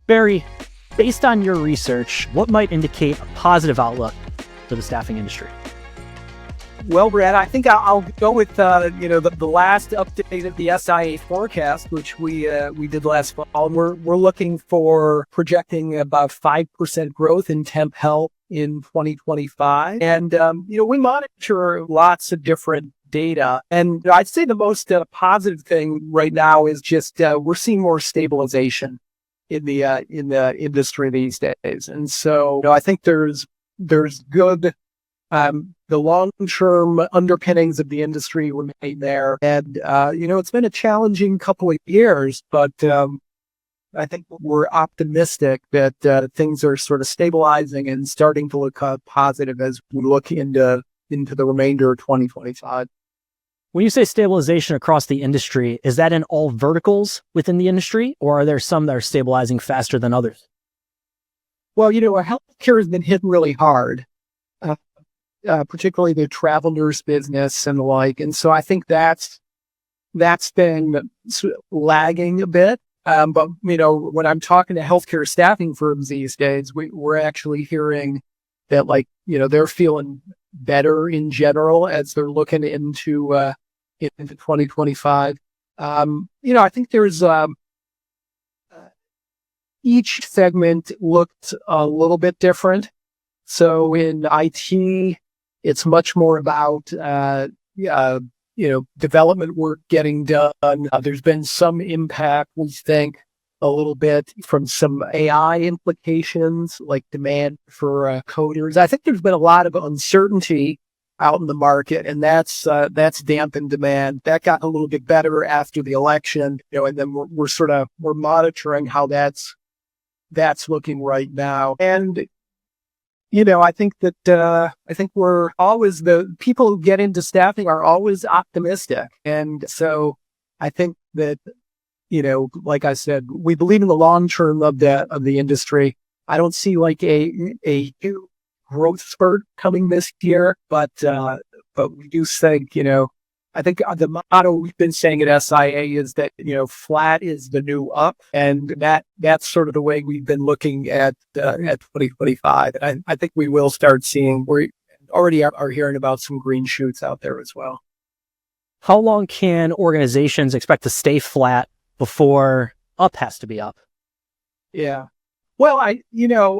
Barry, based on your research, what might indicate a positive outlook for the staffing industry? Well, Brad, I think I'll go with the last update of the SIA forecast, which we did last fall. We're looking for projecting about 5% growth in temp help in 2025, and we monitor lots of different data, and I'd say the most positive thing right now is just we're seeing more stabilization in the industry these days, and so I think there's good. The long-term underpinnings of the industry remain there. And, it's been a challenging couple of years, but I think we're optimistic that things are sort of stabilizing and starting to look positive as we look into the remainder of 2025. When you say stabilization across the industry, is that in all verticals within the industry, or are there some that are stabilizing faster than others? Well, healthcare has been hit really hard. Particularly the travel nurse business and the like. And so I think that's been lagging a bit. But, when I'm talking to healthcare staffing firms these days, we're actually hearing that, they're feeling better in general as they're looking into 2025. I think there's each segment looked a little bit different. So in IT, it's much more about, development work getting done. There's been some impact, we think, a little bit from some AI implications, like demand for coders. I think there's been a lot of uncertainty out in the market, and that's dampened demand. That got a little bit better after the election, and then we're monitoring how that's looking right now. And I think we're always, the people who get into staffing are always optimistic. And so I think that, like I said, we believe in the long term of the industry. I don't see like a new growth spurt coming this year, but we do think, I think the motto we've been saying at SIA is that, flat is the new up. And that's sort of the way we've been looking at 2025. And I think we will start seeing, we already are hearing about some green shoots out there as well. How long can organizations expect to stay flat before up has to be up? Yeah. Well,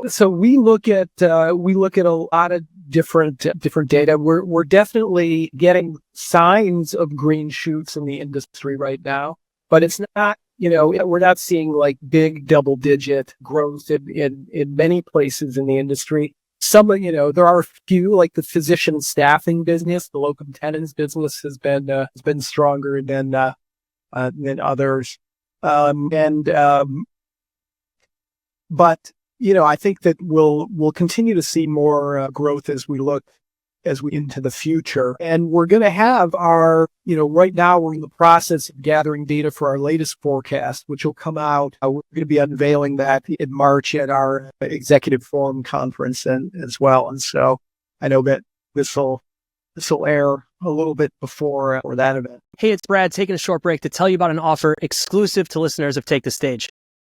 so we look at a lot of different data. We're definitely getting signs of green shoots in the industry right now, but it's not, we're not seeing like big double-digit growth in many places in the industry. Some, there are a few, like the physician staffing business, the locum tenens business has been stronger than others, But, I think that we'll continue to see more growth as we into the future. And we're going to have our, right now we're in the process of gathering data for our latest forecast, which will come out. We're going to be unveiling that in March at our executive forum conference as well. And so I know that this will air a little bit before that event. Hey, it's Brad taking a short break to tell you about an offer exclusive to listeners of Take the Stage.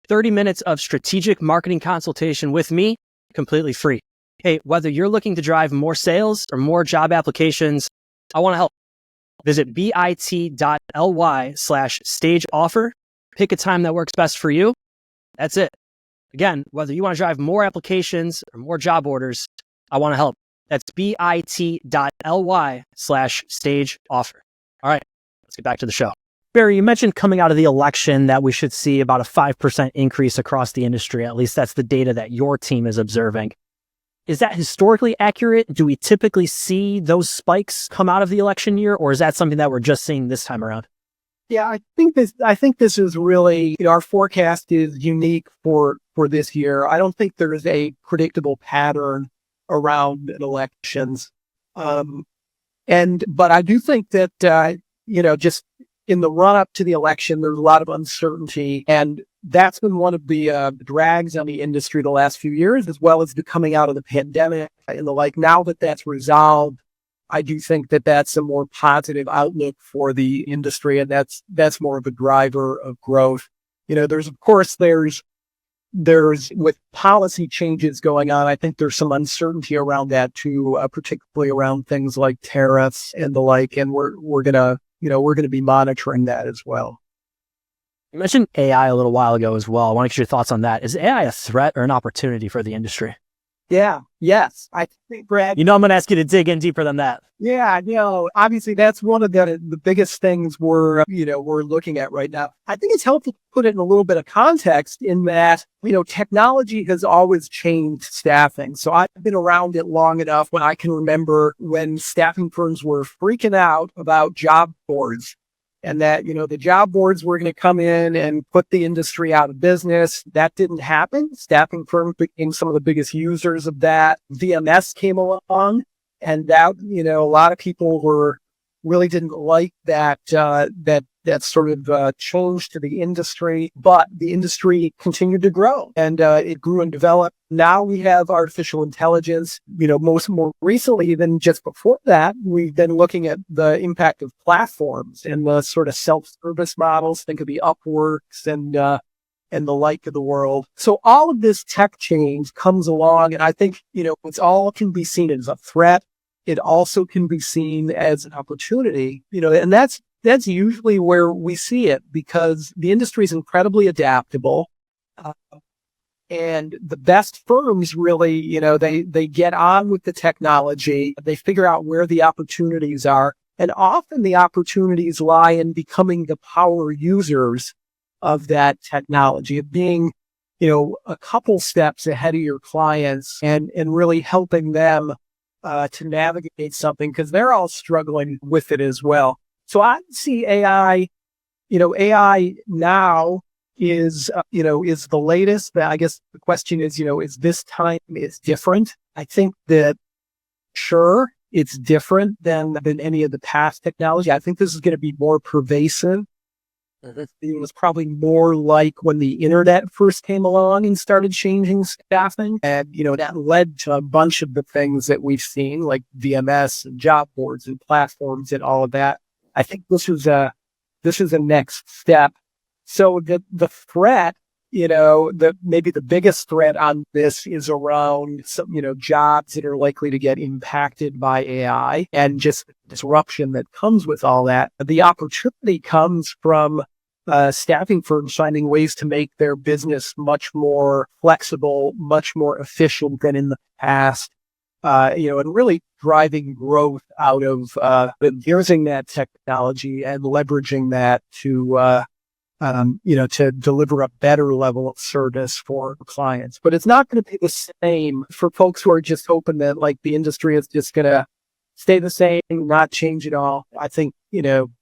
30 minutes of strategic marketing consultation with me, completely free. Hey, whether you're looking to drive more sales or more job applications, I want to help. Visit bit.ly/stage offer. Pick a time that works best for you. That's it. Again, whether you want to drive more applications or more job orders, I want to help. That's bit.ly/stage offer. All right, let's get back to the show. Barry, you mentioned coming out of the election that we should see about a 5% increase across the industry. At least that's the data that your team is observing. Is that historically accurate? Do we typically see those spikes come out of the election year, or is that something that we're just seeing this time around? Yeah, I think this is really, our forecast is unique for this year. I don't think there is a predictable pattern around elections. But I do think that, just in the run up to the election, there's a lot of uncertainty, and that's been one of the drags on the industry the last few years, as well as the coming out of the pandemic and the like. Now that that's resolved, I do think that that's a more positive outlook for the industry, and that's more of a driver of growth. There's there's, with policy changes going on, I think there's some uncertainty around that too, particularly around things like tariffs and the like. And we're gonna be monitoring that as well. You mentioned AI a little while ago as well. I want to get your thoughts on that. Is AI a threat or an opportunity for the industry? Yeah. Yes. I think, Brad. I'm going to ask you to dig in deeper than that. Yeah. Obviously that's one of the biggest things we're looking at right now. I think it's helpful to put it in a little bit of context in that, technology has always changed staffing. So I've been around it long enough when I can remember when staffing firms were freaking out about job boards. And that, the job boards were going to come in and put the industry out of business. That didn't happen. Staffing firms became some of the biggest users of that. VMS came along, and that, a lot of people really didn't like that sort of change to the industry, but the industry continued to grow, and it grew and developed. Now we have artificial intelligence. More recently than just before that, we've been looking at the impact of platforms and the sort of self-service models. Think of the Upworks and the like of the world. So all of this tech change comes along, and I think it's all can be seen as a threat. It also can be seen as an opportunity. And that's usually where we see it, because the industry is incredibly adaptable. And the best firms really, they get on with the technology. They figure out where the opportunities are. And often the opportunities lie in becoming the power users of that technology, of being, a couple steps ahead of your clients and really helping them to navigate something, because they're all struggling with it as well. So I see AI, AI now is the latest. I guess the question is, is this time is different? I think that sure, it's different than any of the past technology. I think this is going to be more pervasive. It was probably more like when the internet first came along and started changing staffing. And, that led to a bunch of the things that we've seen, like VMS and job boards and platforms and all of that. I think this is a next step. So the threat, maybe the biggest threat on this is around some, jobs that are likely to get impacted by AI and just disruption that comes with all that. The opportunity comes from staffing firms finding ways to make their business much more flexible, much more efficient than in the past. And really driving growth out of using that technology and leveraging that to deliver a better level of service for clients. But it's not going to be the same for folks who are just hoping that like the industry is just going to stay the same, not change at all. I think,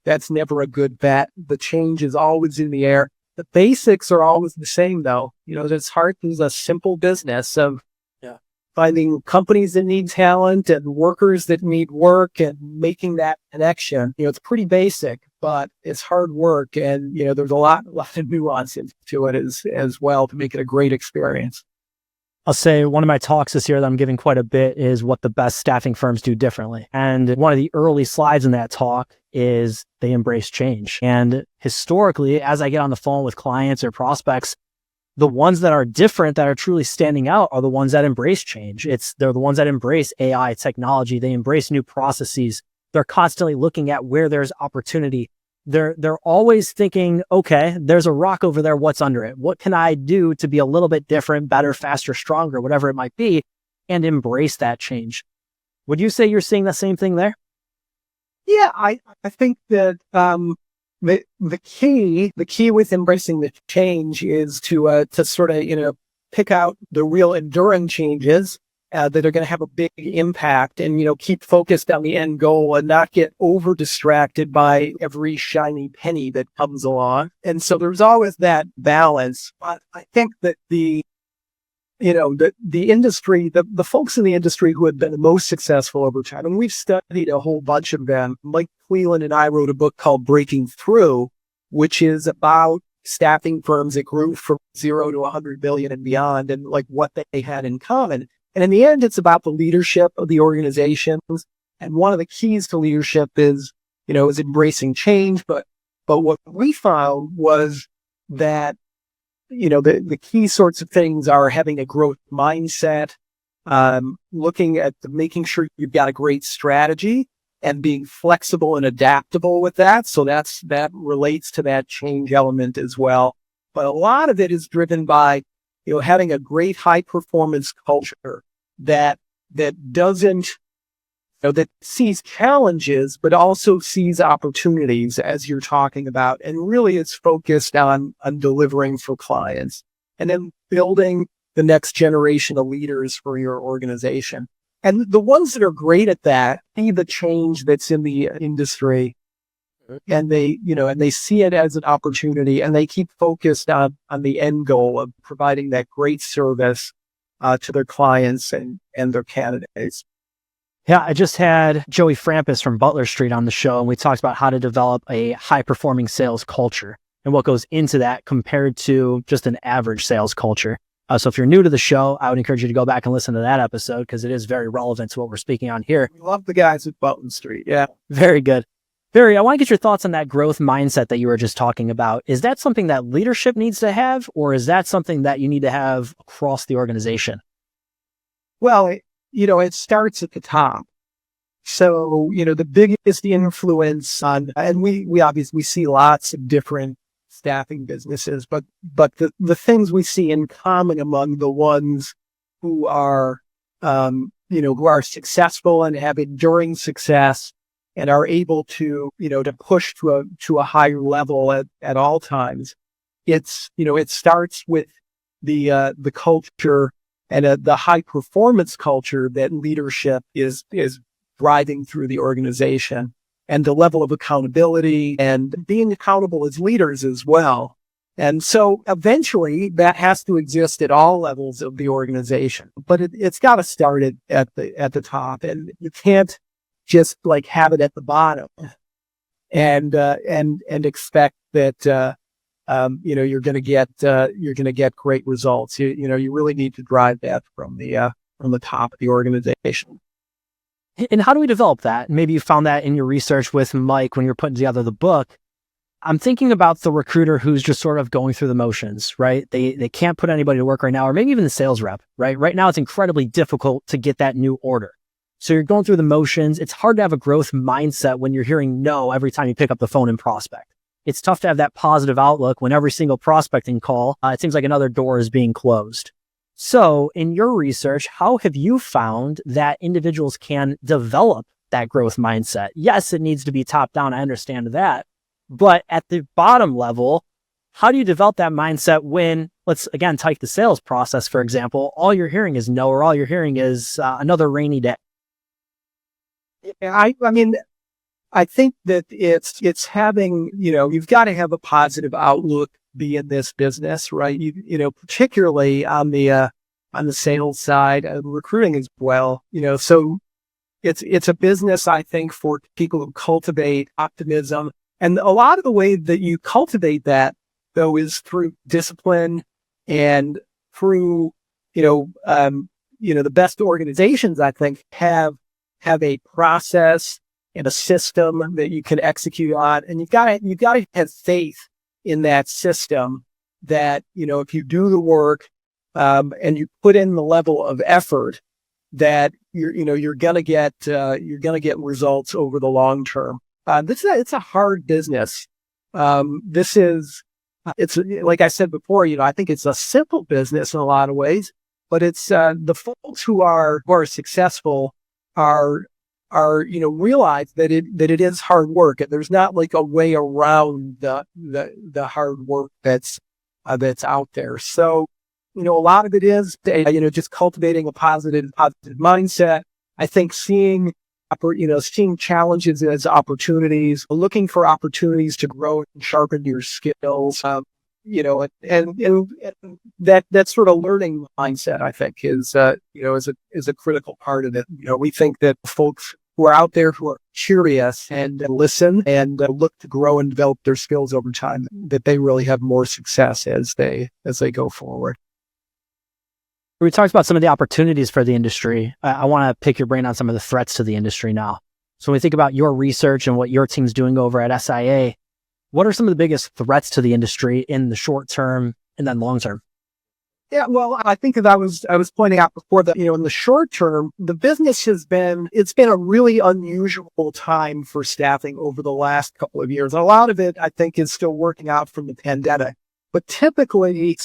that's never a good bet. The change is always in the air. The basics are always the same though. This heart is a simple business of finding companies that need talent and workers that need work and making that connection. It's pretty basic, but it's hard work. And, there's a lot of nuance into it as well to make it a great experience. I'll say one of my talks this year that I'm giving quite a bit is what the best staffing firms do differently. And one of the early slides in that talk is they embrace change. And historically, as I get on the phone with clients or prospects, the ones that are different, that are truly standing out, are the ones that embrace change. They're the ones that embrace AI technology. They embrace new processes. They're constantly looking at where there's opportunity. They're always thinking, okay, there's a rock over there. What's under it? What can I do to be a little bit different, better, faster, stronger, whatever it might be, and embrace that change? Would you say you're seeing the same thing there? Yeah, I think that the key with embracing the change is to sort of pick out the real enduring changes that are going to have a big impact, and keep focused on the end goal and not get over distracted by every shiny penny that comes along. And so there's always that balance. But I think that the industry, the folks in the industry who have been the most successful over time, and we've studied a whole bunch of them. Mike Cleland and I wrote a book called Breaking Through, which is about staffing firms that grew from 0 to 100 billion and beyond, and like what they had in common. And in the end, it's about the leadership of the organizations. And one of the keys to leadership is embracing change. But what we found was that the key sorts of things are having a growth mindset, looking at making sure you've got a great strategy and being flexible and adaptable with that. So that relates to that change element as well. But a lot of it is driven by, having a great high performance culture that doesn't, that sees challenges, but also sees opportunities, as you're talking about, and really is focused on delivering for clients, and then building the next generation of leaders for your organization. And the ones that are great at that see the change that's in the industry, and they see it as an opportunity, and they keep focused on the end goal of providing that great service to their clients and their candidates. Yeah, I just had Joey Frampus from Butler Street on the show, and we talked about how to develop a high-performing sales culture and what goes into that compared to just an average sales culture. So if you're new to the show, I would encourage you to go back and listen to that episode because it is very relevant to what we're speaking on here. We love the guys at Butler Street. Yeah. Very good. Barry, I want to get your thoughts on that growth mindset that you were just talking about. Is that something that leadership needs to have, or is that something that you need to have across the organization? Well, it starts at the top. So, the biggest influence on, and we obviously see lots of different staffing businesses, but the things we see in common among the ones who are, who are successful and have enduring success and are able to, to push to a higher level at all times. It starts with the culture and the high performance culture that leadership is driving through the organization, and the level of accountability and being accountable as leaders as well. And so eventually that has to exist at all levels of the organization, but it's got to start at the top, and you can't just have it at the bottom and expect that, you're going to get great results. You really need to drive that from the top of the organization. And how do we develop that? Maybe you found that in your research with Mike when you're putting together the book. I'm thinking about the recruiter who's just sort of going through the motions, right? They can't put anybody to work right now, or maybe even the sales rep, right? Right now, it's incredibly difficult to get that new order. So you're going through the motions. It's hard to have a growth mindset when you're hearing no every time you pick up the phone and prospect. It's tough to have that positive outlook when every single prospecting call, it seems like another door is being closed. So in your research, how have you found that individuals can develop that growth mindset? Yes, it needs to be top down. I understand that. But at the bottom level, how do you develop that mindset when, let's again, take the sales process, for example, all you're hearing is no, or all you're hearing is another rainy day? I mean, I think that it's having, you've got to have a positive outlook, be in this business, right? Particularly on the sales side, recruiting as well, so it's a business, I think, for people who cultivate optimism. And a lot of the way that you cultivate that, though, is through discipline and through, the best organizations, I think, have a process and a system that you can execute on. And you've got to have faith in that system that, if you do the work, and you put in the level of effort, that you're going to get results over the long term. It's a hard business. It's like I said before, I think it's a simple business in a lot of ways, but it's, the folks who are successful are realize that it is hard work, and there's not a way around the hard work that's out there. So, a lot of it is, just cultivating a positive mindset. I think seeing challenges as opportunities, looking for opportunities to grow and sharpen your skills, and that sort of learning mindset, I think, is a critical part of it. We think that folks who are out there who are curious and listen and look to grow and develop their skills over time, that they really have more success as they go forward. We talked about some of the opportunities for the industry. I want to pick your brain on some of the threats to the industry now. So when we think about your research and what your team's doing over at SIA, what are some of the biggest threats to the industry in the short term, and then long term? Yeah, well, I think that I was pointing out before that, in the short term, the business it's been a really unusual time for staffing over the last couple of years. A lot of it, I think, is still working out from the pandemic. But typically,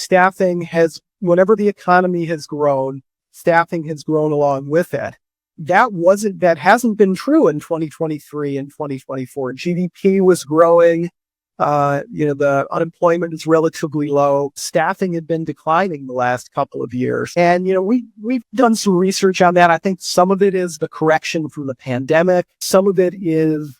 whenever the economy has grown, staffing has grown along with it. That hasn't been true in 2023 and 2024. GDP was growing. The unemployment is relatively low. Staffing had been declining the last couple of years. And, we've done some research on that. I think some of it is the correction from the pandemic. Some of it is,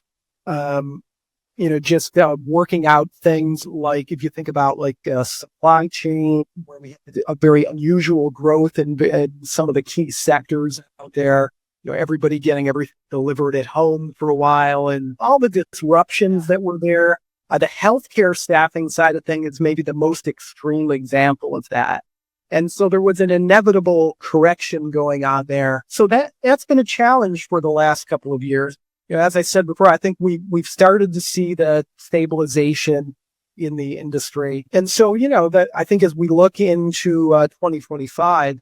just working out things like, if you think about like supply chain, where we had a very unusual growth in some of the key sectors out there. Everybody getting everything delivered at home for a while, and all the disruptions that were there. The healthcare staffing side of things is maybe the most extreme example of that. And so there was an inevitable correction going on there. So that's been a challenge for the last couple of years. As I said before, I think we've started to see the stabilization in the industry. And so, that I think as we look into 2025,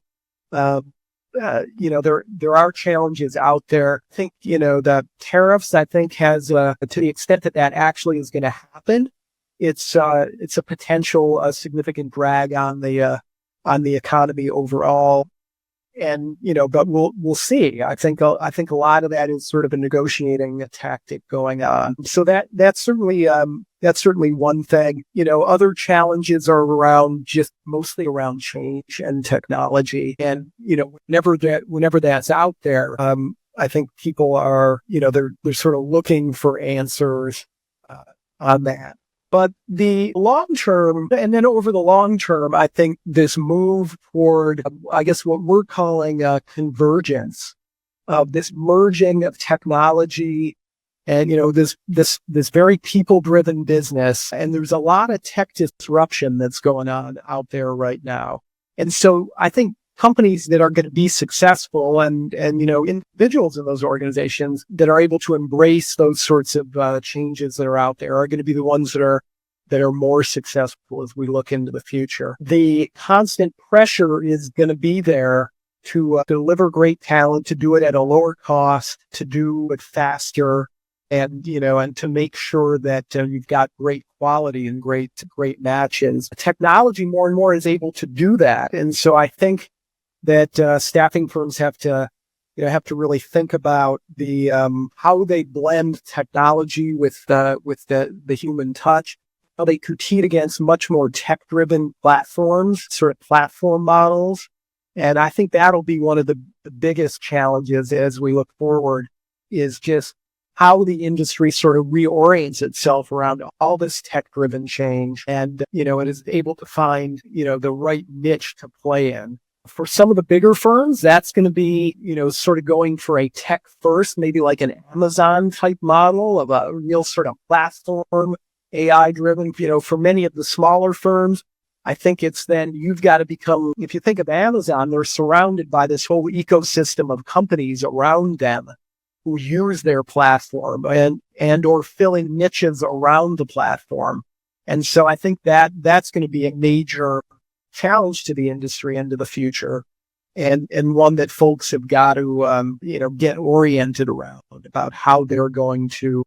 there are challenges out there. I think, the tariffs, I think has, to the extent that actually is going to happen, it's a potential, significant drag on the economy overall. And, but we'll see. I think a lot of that is sort of a negotiating tactic going on. So that's certainly one thing. Other challenges are mostly around change and technology. And, whenever that's out there, I think people are, they're sort of looking for answers on that. But the long term, and then over the long term, I think this move toward, I guess, what we're calling convergence, of this merging of technology and, this very people-driven business. And there's a lot of tech disruption that's going on out there right now. And so I think companies that are going to be successful and individuals in those organizations that are able to embrace those sorts of changes that are out there are going to be the ones that are more successful as we look into the future. The constant pressure is going to be there to deliver great talent, to do it at a lower cost, to do it faster, and to make sure that you've got great quality and great matches. Technology more and more is able to do that, and so I think that staffing firms have to really think about the how they blend technology with the human touch, how they compete against much more tech-driven platforms, sort of platform models. And I think that'll be one of the biggest challenges as we look forward, is just how the industry sort of reorients itself around all this tech-driven change, and it is able to find the right niche to play in. For some of the bigger firms, that's going to be, sort of going for a tech first, maybe like an Amazon type model of a real sort of platform, AI driven. For many of the smaller firms, I think it's then you've got to become, if you think of Amazon, they're surrounded by this whole ecosystem of companies around them who use their platform and or filling niches around the platform. And so I think that's going to be a major challenge to the industry into the future, and one that folks have got to get oriented around, about how they're going to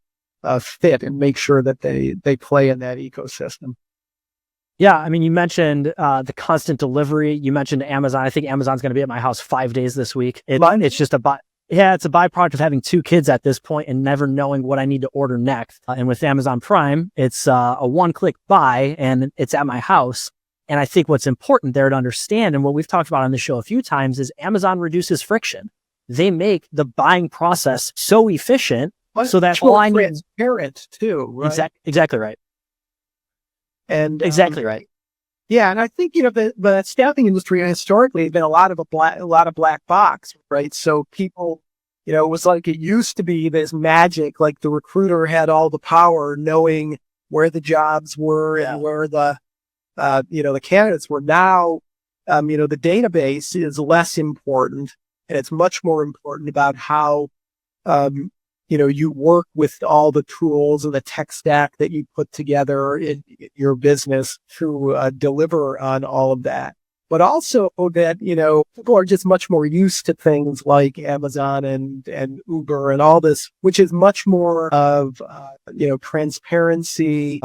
fit and make sure that they play in that ecosystem. Yeah, I mean, you mentioned the constant delivery. You mentioned Amazon. I think Amazon's going to be at my house 5 days this week. It's just it's a byproduct of having 2 kids at this point and never knowing what I need to order next. And with Amazon Prime, it's a one-click buy and it's at my house. And I think what's important there to understand, and what we've talked about on the show a few times, is Amazon reduces friction. They make the buying process so efficient, so that all I need is transparent too. Right? Exactly right. And exactly right. Yeah, and I think the staffing industry historically has been a lot of black box, right? So people, it was like it used to be this magic, like the recruiter had all the power, knowing where the jobs were and where the candidates were. Now, the database is less important, and it's much more important about how, you work with all the tools and the tech stack that you put together in your business to deliver on all of that. But also that, people are just much more used to things like Amazon and Uber and all this, which is much more of, transparency.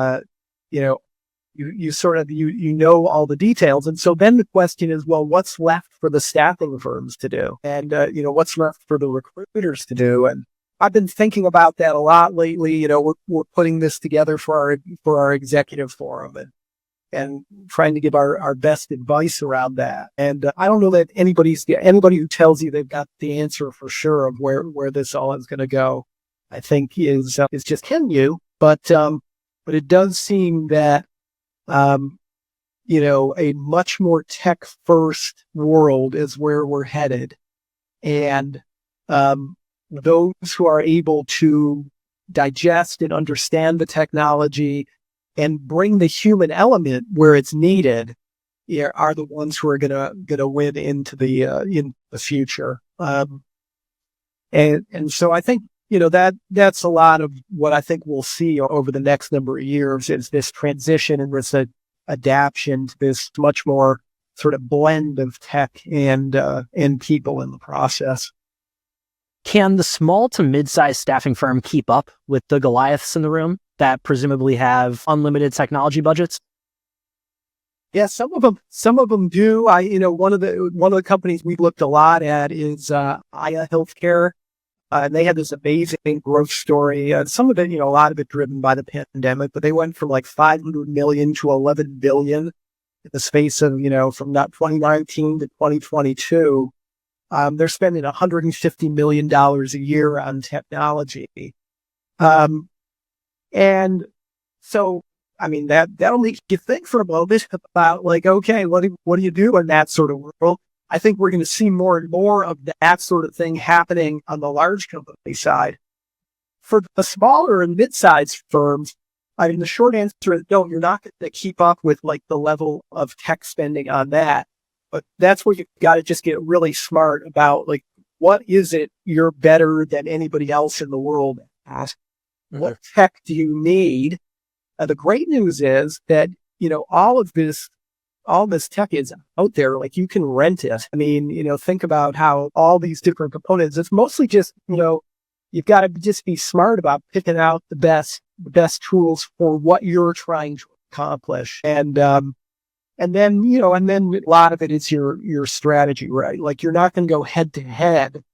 You sort of, you know all the details. And so then the question is, well, what's left for the staffing firms to do? And, what's left for the recruiters to do? And I've been thinking about that a lot lately. We're putting this together for our executive forum and trying to give our best advice around that. And I don't know that anybody who tells you they've got the answer for sure of where this all is going to go, I think is just can you, but it does seem that, a much more tech first world is where we're headed. And, those who are able to digest and understand the technology and bring the human element where it's needed are the ones who are gonna win into the in the future. And so I think that's a lot of what I think we'll see over the next number of years is this transition and this adaptation to this much more sort of blend of tech and people in the process. Can the small to mid-sized staffing firm keep up with the Goliaths in the room that presumably have unlimited technology budgets? Yeah, some of them do. One of the companies we've looked a lot at is Aya Healthcare. And they had this amazing growth story. Some of it, a lot of it driven by the pandemic, but they went from like 500 million to 11 billion in the space of, from 2019 to 2022. They're spending $150 million a year on technology. And so, that'll make you think for a moment about like, okay, what do you do in that sort of world? I think we're going to see more and more of that sort of thing happening on the large company side. For the smaller and mid-sized firms, the short answer is no, you're not going to keep up with like the level of tech spending on that. But that's where you've got to just get really smart about like, what is it you're better than anybody else in the world at? What tech do you need? The great news is that, all this tech is out there, like you can rent it. Think about how all these different components, it's mostly just, you've got to just be smart about picking out the best tools for what you're trying to accomplish. And then a lot of it is your strategy, right? Like you're not going to go head to head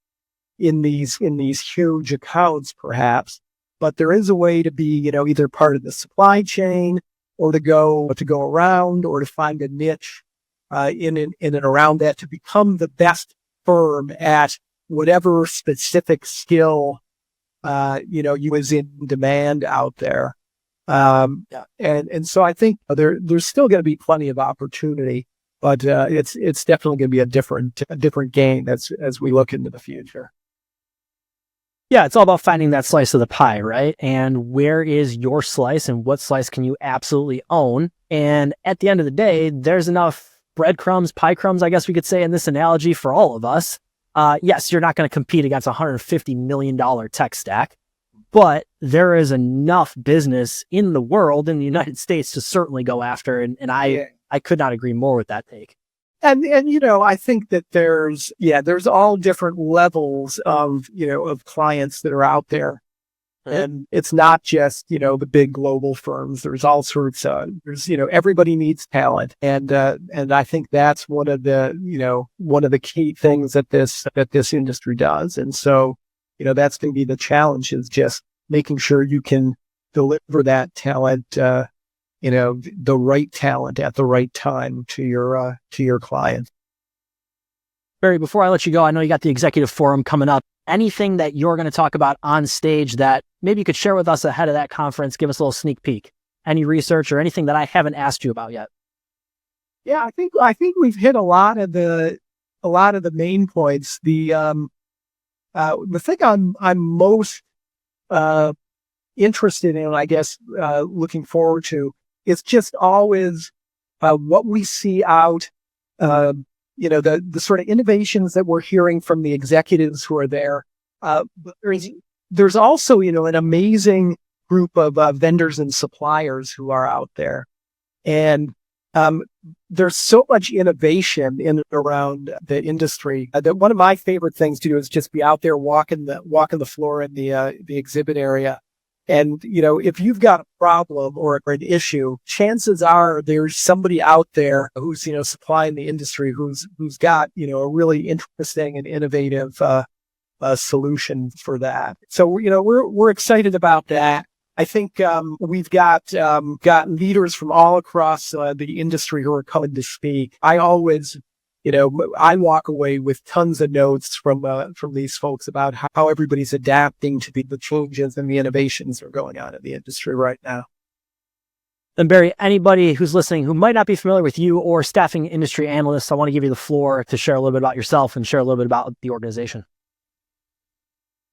in these huge accounts, perhaps, but there is a way to be, either part of the supply chain or to go around or to find a niche in and around that to become the best firm at whatever specific skill, you is in demand out there. And so I think there's still going to be plenty of opportunity, but it's definitely going to be a different game as we look into the future. Yeah, it's all about finding that slice of the pie, right? And where is your slice and what slice can you absolutely own? And at the end of the day, there's enough breadcrumbs, pie crumbs, I guess we could say in this analogy for all of us. Yes, you're not going to compete against a $150 million tech stack, but there is enough business in the world, in the United States, to certainly go after. And I could not agree more with that take. And I think that there's all different levels of clients that are out there. And it's not just, the big global firms. There's all sorts of, everybody needs talent. And I think that's one of the key things that this industry does. And so, that's going to be the challenge, is just making sure you can deliver that talent, the right talent at the right time to your client. Barry, before I let you go, I know you got the executive forum coming up. Anything that you're going to talk about on stage that maybe you could share with us ahead of that conference? Give us a little sneak peek. Any research or anything that I haven't asked you about yet? Yeah, I think we've hit a lot of the main points. The thing I'm most interested in, I guess, looking forward to, is just always what we see out. The sort of innovations that we're hearing from the executives who are there. But there's there's also, an amazing group of vendors and suppliers who are out there. And there's so much innovation in and around the industry that one of my favorite things to do is just be out there walking the floor in the exhibit area. And, if you've got a problem or an issue, chances are there's somebody out there who's, supplying the industry who's got, a really interesting and innovative solution for that. So, we're excited about that. I think we've got leaders from all across the industry who are coming to speak. I always, I walk away with tons of notes from these folks about how everybody's adapting to the changes and the innovations that are going on in the industry right now. And Barry, anybody who's listening who might not be familiar with you or staffing industry analysts, I want to give you the floor to share a little bit about yourself and share a little bit about the organization.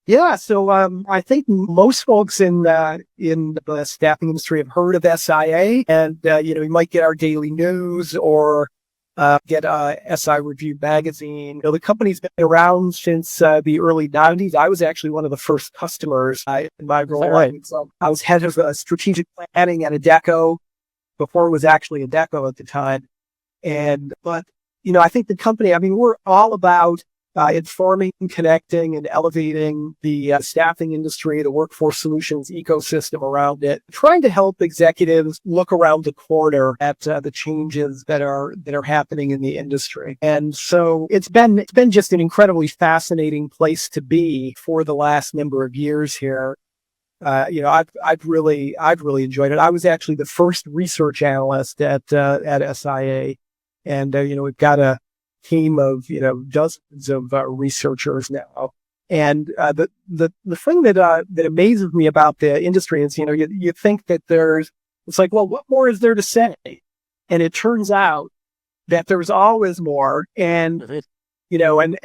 Yeah, so I think most folks in the staffing industry have heard of SIA, and you might get our daily news or get SI Review magazine. The company's been around since the early 90s. I was actually one of the first customers in my role. Right. I was head of strategic planning at Adecco before it was actually Adecco at the time. But I think the company, we're all about informing, connecting, and elevating the staffing industry, the workforce solutions ecosystem around it, trying to help executives look around the corner at the changes that are happening in the industry. And so it's been just an incredibly fascinating place to be for the last number of years here. I've really enjoyed it. I was actually the first research analyst at SIA, and we've got a team of dozens of researchers now. And the thing that amazes me about the industry is you think that it's like, well, what more is there to say? And it turns out that there's always more. And I'm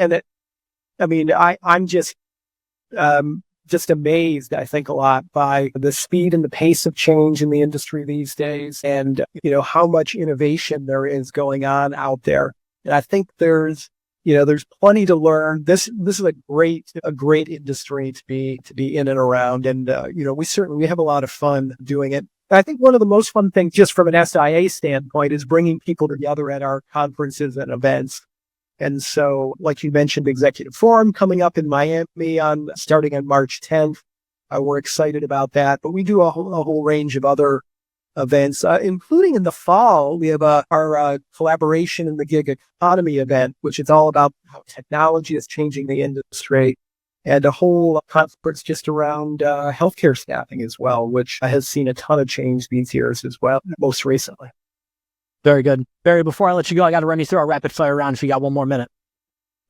just amazed, I think, a lot by the speed and the pace of change in the industry these days, and how much innovation there is going on out there. And I think there's plenty to learn. This is a great industry to be in and around. And, we have a lot of fun doing it. And I think one of the most fun things, just from an SIA standpoint, is bringing people together at our conferences and events. And so, like you mentioned, Executive Forum coming up in Miami starting on March 10th. We're excited about that. But we do a whole range of other events, including in the fall. We have our collaboration in the gig economy event, which is all about how technology is changing the industry, and a whole conference just around healthcare staffing as well, which has seen a ton of change these years as well, most recently. Very good. Barry, before I let you go, I got to run you through our rapid fire round if you got one more minute.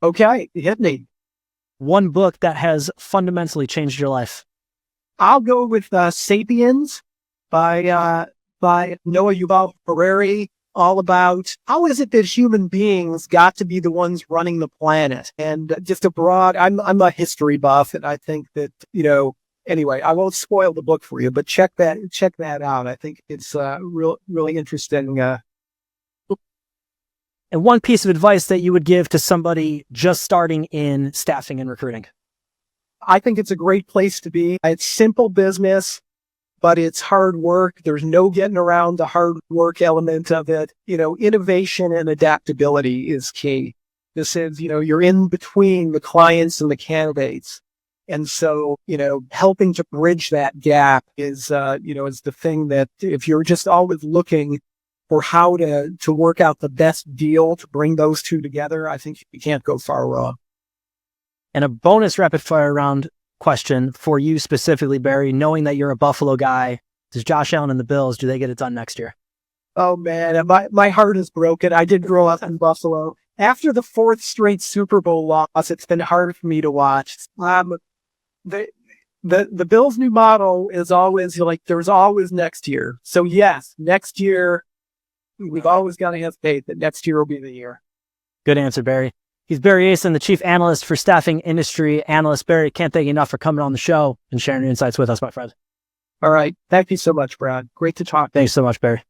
Okay, hit me. One book that has fundamentally changed your life. I'll go with Sapiens by Noah Yuval Harari, all about how is it that human beings got to be the ones running the planet. And just I'm a history buff, and I think that, anyway, I won't spoil the book for you, but check that out. I think it's really interesting. And one piece of advice that you would give to somebody just starting in staffing and recruiting. I think it's a great place to be. It's simple business, but it's hard work. There's no getting around the hard work element of it. Innovation and adaptability is key. This is, you're in between the clients and the candidates. And so, helping to bridge that gap is the thing that, if you're just always looking for how to work out the best deal to bring those two together, I think you can't go far wrong. And a bonus rapid fire round question for you specifically, Barry, knowing that you're a Buffalo guy, does Josh Allen and the Bills, do they get it done next year? Oh man, my heart is broken. I did grow up in Buffalo. After the fourth straight Super Bowl loss, it's been hard for me to watch. The Bills' new motto is always there's always next year. So yes, next year, we've always got to have faith that next year will be the year. Good answer, Barry. He's Barry Asin, the Chief Analyst for Staffing Industry Analyst. Barry, can't thank you enough for coming on the show and sharing your insights with us, my friend. All right. Thank you so much, Brad. Great to talk. Thanks so much, Barry.